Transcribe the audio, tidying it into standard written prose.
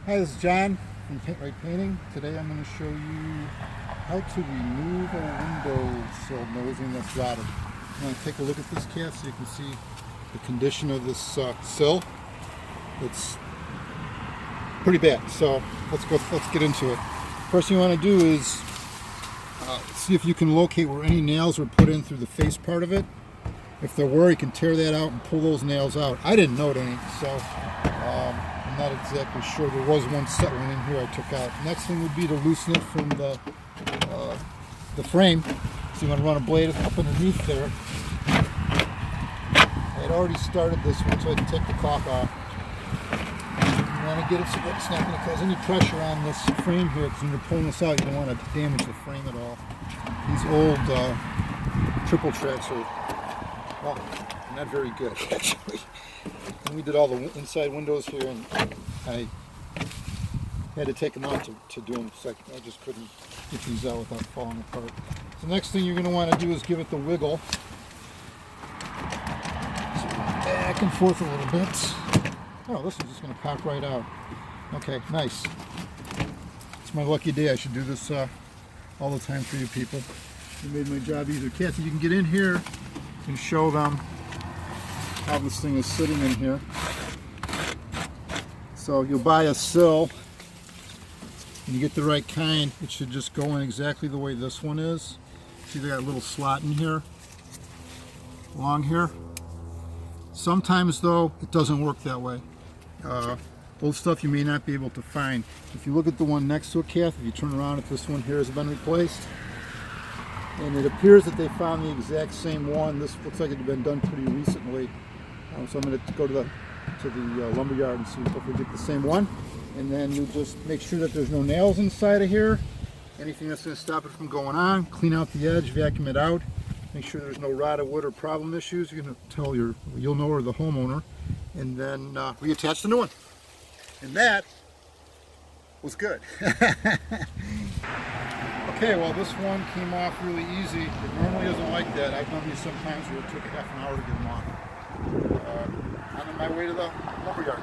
Hi, this is John from Paint Right Painting. Today I'm going to show you how to remove a windowsill nosing that's rotted. I'm going to take a look at this cat so you can see the condition of this sill. It's pretty bad, so let's get into it. First thing you want to do is see if you can locate where any nails were put in through the face part of it. If there were, you can tear that out and pull those nails out. I didn't note any, so I'm not exactly sure. There was one set one in here I took out. Next thing would be to loosen it from the frame. So you want to run a blade up underneath there. I had already started this one, so I can take the caulk off. You want to get it so that it's not going to cause any pressure on this frame here, because when you're pulling this out, you don't want to damage the frame at all. These old triple tracks are, well, not very good, actually. And we did all the inside windows here, and I had to take them out to do them, so I just couldn't get these out without falling apart. So the next thing you're going to want to do is give it the wiggle. So back and forth a little bit. Oh, this is just going to pop right out. Okay, nice. It's my lucky day. I should do this all the time for you people. You made my job easier. Kathy, you can get in here and show them how this thing is sitting in here. So you'll buy a sill, and you get the right kind. It should just go in exactly the way this one is. See, they got a little slot in here, along here. Sometimes though, it doesn't work that way. Old stuff you may not be able to find. If you look at the one next to it, Kath, if you turn around, if this one here has been replaced, and it appears that they found the exact same one. This looks like it had been done pretty recently. So I'm going to go to the lumber yard and see if we get the same one. And then you just make sure that there's no nails inside of here. Anything that's going to stop it from going on. Clean out the edge, vacuum it out. Make sure there's no rotted wood or problem issues. You're going to tell you'll know, or the homeowner. And then reattach the new one. And that was good. Okay, well, this one came off really easy. It normally isn't like that. I've done these sometimes where it took a half an hour to get them off. I'm on my way to the lumber yard.